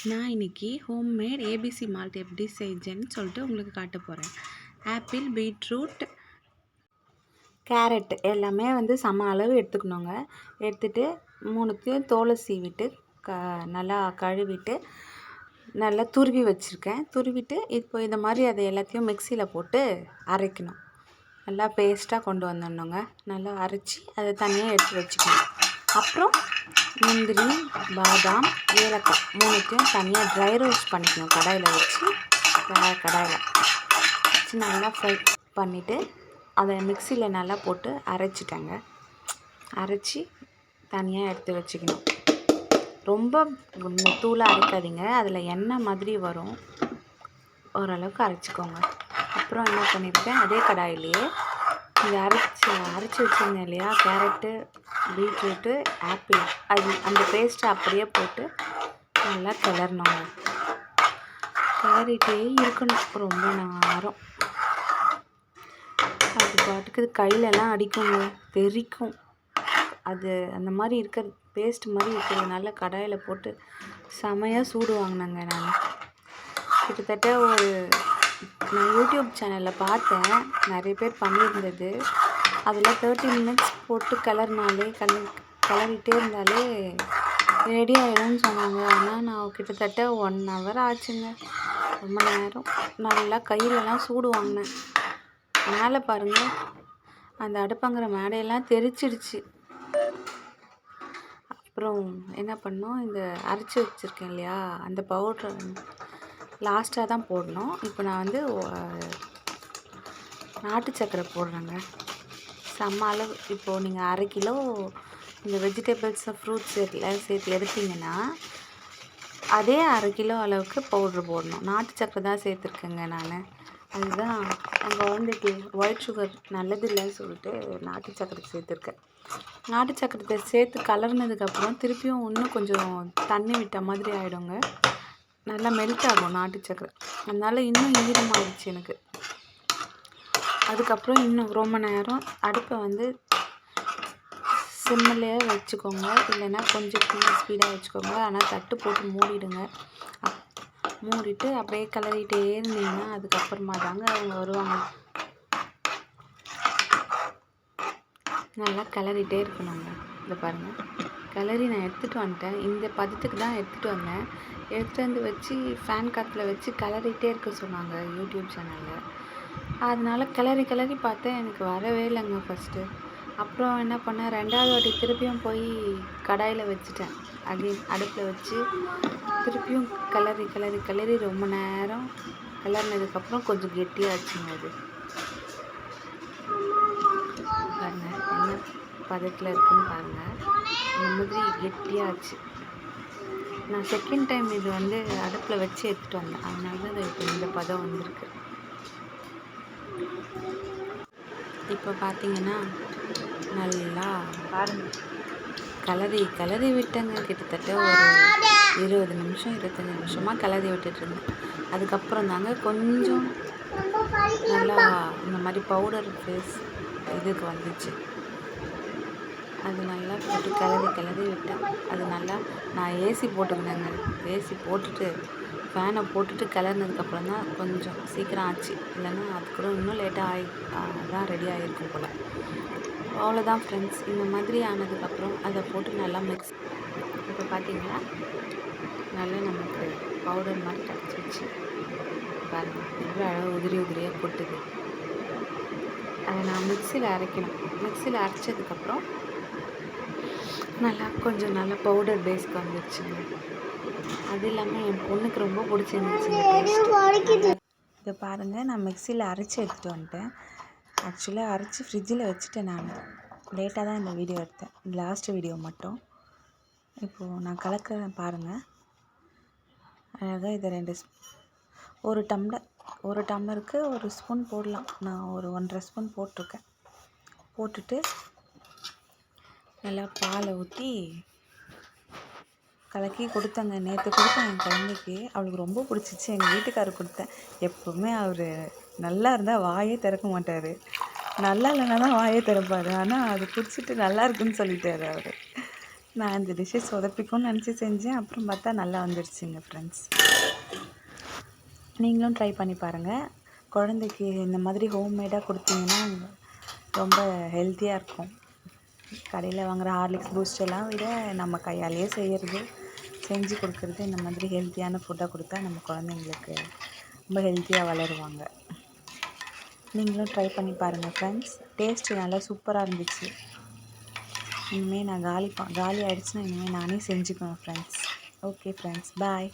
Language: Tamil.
நான் இன்றைக்கி ஹோம்மேட் ஏபிசி மால்ட் எப்படி செஞ்சேன்னு சொல்லிட்டு உங்களுக்கு காட்ட போகிறேன். ஆப்பிள், பீட்ரூட், கேரட் எல்லாமே சம அளவு எடுத்துக்கணுங்க. எடுத்துகிட்டு மூணுத்தையும் தோலை சீவிட்டு நல்லா கழுவிட்டு நல்லா துருவி வச்சுருக்கேன். துருவிட்டு இப்போ இந்த மாதிரி அதை எல்லாத்தையும் மிக்சியில் போட்டு அரைக்கணும். நல்லா பேஸ்ட்டாக கொண்டு வந்துடணுங்க. நல்லா அரைச்சி அதை தனியாக எடுத்து வச்சுக்கணும். அப்புறம் முந்திரி, பாதாம், ஏலக்காய் மூணுத்தையும் தனியாக ட்ரை ரோஸ்ட் பண்ணிக்கணும். கடாயில் வச்சு நல்லா ஃப்ரை பண்ணிவிட்டு அதை மிக்சியில் நல்லா போட்டு அரைச்சிட்டேங்க. அரைச்சி தனியாக எடுத்து வச்சுக்கணும். ரொம்ப தூளாக அரைக்காதீங்க, அதில் எண்ணெய் மாதிரி வரும். ஓரளவுக்கு அரைச்சிக்கோங்க. அப்புறம் என்ன பண்ணியிருக்கேன், அதே கடாயிலேயே இந்த அரைச்சி வச்சுருந்தேன் இல்லையா, கேரட்டு, பீட்ரூட்டு, ஆப்பிள், அந்த பேஸ்ட்டை அப்படியே போட்டு நல்லா கிளறணுங்க. கிளறிட்டே இருக்கணும் ரொம்ப நேரம். அது பாட்டுக்கு கையிலலாம் அடிக்குங்க, தெரிக்கும். அது அந்த மாதிரி இருக்கிற பேஸ்ட் மாதிரி இருக்கிறதுனால கடாயில் போட்டு செமையாக சூடு வாங்கினேங்க. நான் கிட்டத்தட்ட நான் யூடியூப் சேனலில் பார்த்தேன், நிறைய பேர் பண்ணியிருந்தது. அதில் 30 மினிட்ஸ் போட்டு கிளறிட்டே இருந்தாலே ரெடி ஆகிடும்னு சொன்னாங்க. ஆனால் நான் கிட்டத்தட்ட 1 ஹவர் ஆச்சுங்க. ரொம்ப நேரம் நல்லா கையிலலாம் சூடு வாங்கினேன். மேலே பாருங்கள், அந்த அடுப்பங்கிற மேடையெல்லாம் தெரிச்சிடுச்சு. அப்புறம் என்ன பண்ணோம், இந்த அரைச்சி வச்சுருக்கேன் இல்லையா, அந்த பவுட்ரை லாஸ்ட்டாக தான் போடணும். இப்போ நான் நாட்டு சர்க்கரை போடுறேங்க. செம்ம அளவு. இப்போது நீங்கள் 1/2 கிலோ இந்த வெஜிடபிள்ஸ், ஃப்ரூட்ஸ் எல்லாம் சேர்த்து எடுத்திங்கன்னா அதே 1/2 கிலோ அளவுக்கு பவுட்ரு போடணும். நாட்டு சர்க்கரை தான் சேர்த்துருக்கேங்க நான். அதுதான் என் குழந்தைக்கு ஒயிட் சுகர் நல்லது இல்லைன்னு சொல்லிட்டு நாட்டு சர்க்கரை சேர்த்துருக்கேன். நாட்டு சர்க்கரை சேர்த்து கலர்னதுக்கப்புறம் திருப்பியும் இன்னும் கொஞ்சம் தண்ணி விட்ட மாதிரி ஆகிடுங்க. நல்லா மெல்ட் ஆகும் நாட்டு சர்க்கரை. அதனால் இன்னும் ஈரமாகிடுச்சு எனக்கு. அதுக்கப்புறம் இன்னும் ரொம்ப நேரம் அடுப்பை சிம்மிலே வச்சுக்கோங்க, இல்லைன்னா கொஞ்சம் ஸ்பீடாக வச்சுக்கோங்க. ஆனால் தட்டு போட்டு மூடிடுங்க. மூடிட்டு அப்படியே கிளறிட்டே இருந்தீங்கன்னா அதுக்கப்புறமா தாங்க அவங்க வருவாங்க. நல்லா கிளறிட்டே இருக்கணுங்க. இதை பாருங்கள், கிளறி நான் எடுத்துகிட்டு வந்துட்டேன். இந்த பதத்துக்கு தான் எடுத்துகிட்டு வந்தேன். எடுத்துகிட்டு வச்சு ஃபேன் காற்றுல வச்சு கிளறிட்டே இருக்க சொன்னாங்க யூடியூப் சேனலில். அதனால் கிளறி பார்த்தேன், எனக்கு வரவே இல்லைங்க ஃபஸ்ட்டு. அப்புறம் என்ன பண்ணேன், 2வது வாட்டி திருப்பியும் போய் கடாயில் வச்சுட்டேன். அடுப்பில் வச்சு திருப்பியும் கிளறி ரொம்ப நேரம் கிளறினதுக்கப்புறம் கொஞ்சம் கெட்டியாச்சுங்க. அது பாருங்கள் என்ன பதத்தில் இருக்குதுன்னு பாருங்கள். இந்த மாதிரி கெட்டியாச்சு. நான் செகண்ட் டைம் இது அடுப்பில் வச்சு எடுத்துகிட்டு வந்தேன். அதனால தான் இப்போ இந்த பதம் வந்திருக்கு. இப்போ பார்த்தீங்கன்னா நல்லா பாருங்கள், கிளறி விட்டேங்க. கிட்டத்தட்ட ஒரு 20 நிமிஷம் 25 நிமிஷமாக கிளறி விட்டுட்ருந்தேன். அதுக்கப்புறம் தாங்க கொஞ்சம் நல்லா இந்த மாதிரி பவுடர் இதுக்கு வந்துச்சு. அது நல்லா போட்டு கிளறி விட்டேன். அது நல்லா நான் ஏசி போட்டுருந்தேங்க. ஏசி போட்டுட்டு ஃபேனை போட்டுட்டு கிளறினதுக்கப்புறம் தான் கொஞ்சம் சீக்கிரம் ஆச்சு. இல்லைன்னா அதுக்கூட இன்னும் லேட்டாக தான் ரெடி ஆகிருக்கும் போல். அவ்வளோதான் ஃப்ரெண்ட்ஸ். இந்த மாதிரி ஆனதுக்கப்புறம் அதை போட்டு நல்லா மிக்ஸ். இப்போ பார்த்தீங்கன்னா நல்லா நமக்கு பவுடர் மாதிரி கிடச்சிருச்சு. பாருங்கள் எவ்வளோ அழகாக உதிரியாக கொட்டுது. அதை நான் மிக்சியில் அரைக்கணும். மிக்சியில் அரைச்சதுக்கப்புறம் நல்லா பவுடர் பேஸ்க்கு வந்துடுச்சுங்க. அது இல்லாமல் என் பொண்ணுக்கு ரொம்ப பிடிச்சிருந்துச்சு இந்த டேஸ்ட்டு. இதை பாருங்கள், நான் மிக்சியில் அரைச்சி எடுத்துகிட்டு வந்துட்டேன். ஆக்சுவலாக அரைச்சி ஃப்ரிட்ஜில் வச்சுட்டேன். நான் லேட்டாக தான் இந்த வீடியோ எடுத்தேன், லாஸ்ட்டு வீடியோ மட்டும். இப்போது நான் கலக்கிறேன் பாருங்கள். அழகாக இதை ஒரு டம்ளருக்கு 1 ஸ்பூன் போடலாம். நான் ஒரு 1.5 ஸ்பூன் போட்டிருக்கேன். போட்டுட்டு நல்லா பாலை ஊற்றி கலக்கி கொடுத்தேங்க. நேற்று கொடுத்தேன் என் குழந்தைக்கு. அவளுக்கு ரொம்ப பிடிச்சிச்சு. எங்கள் வீட்டுக்காரர் கொடுத்தேன். எப்போவுமே அவர் நல்லா இருந்தால் வாயே திறக்க மாட்டார். நல்லா இல்லைன்னா தான் வாயே திறப்பார். ஆனால் அது குடிச்சிட்டு நல்லா இருக்குன்னு சொல்லிட்டார் அவர். நான் இந்த டிஷ்ஷை சொதப்பிக்கும்னு நினச்சி செஞ்சேன். அப்புறம் பார்த்தா நல்லா வந்துடுச்சுங்க ஃப்ரெண்ட்ஸ். நீங்களும் ட்ரை பண்ணி பாருங்கள். குழந்தைக்கு இந்த மாதிரி ஹோம்மேடாக கொடுத்தீங்கன்னா ரொம்ப ஹெல்த்தியாக இருக்கும். கடையில் வாங்குகிற ஹார்லிக்ஸ் பூஸ்ட் எல்லாம் விட நம்ம கையாலேயே செஞ்சு கொடுக்குறது இந்த மாதிரி ஹெல்த்தியான ஃபுட்டாக கொடுத்தா நம்ம குழந்தைங்களுக்கு ரொம்ப ஹெல்த்தியாக வளருவாங்க. நீங்களும் ட்ரை பண்ணி பாருங்கள் ஃப்ரெண்ட்ஸ். டேஸ்ட்டு நல்லா சூப்பராக இருந்துச்சு. இனிமேல் நான் காலி ஆகிடுச்சுன்னா இனிமேல் நானே செஞ்சுக்குவேன் ஃப்ரெண்ட்ஸ். ஓகே ஃப்ரெண்ட்ஸ், பாய்.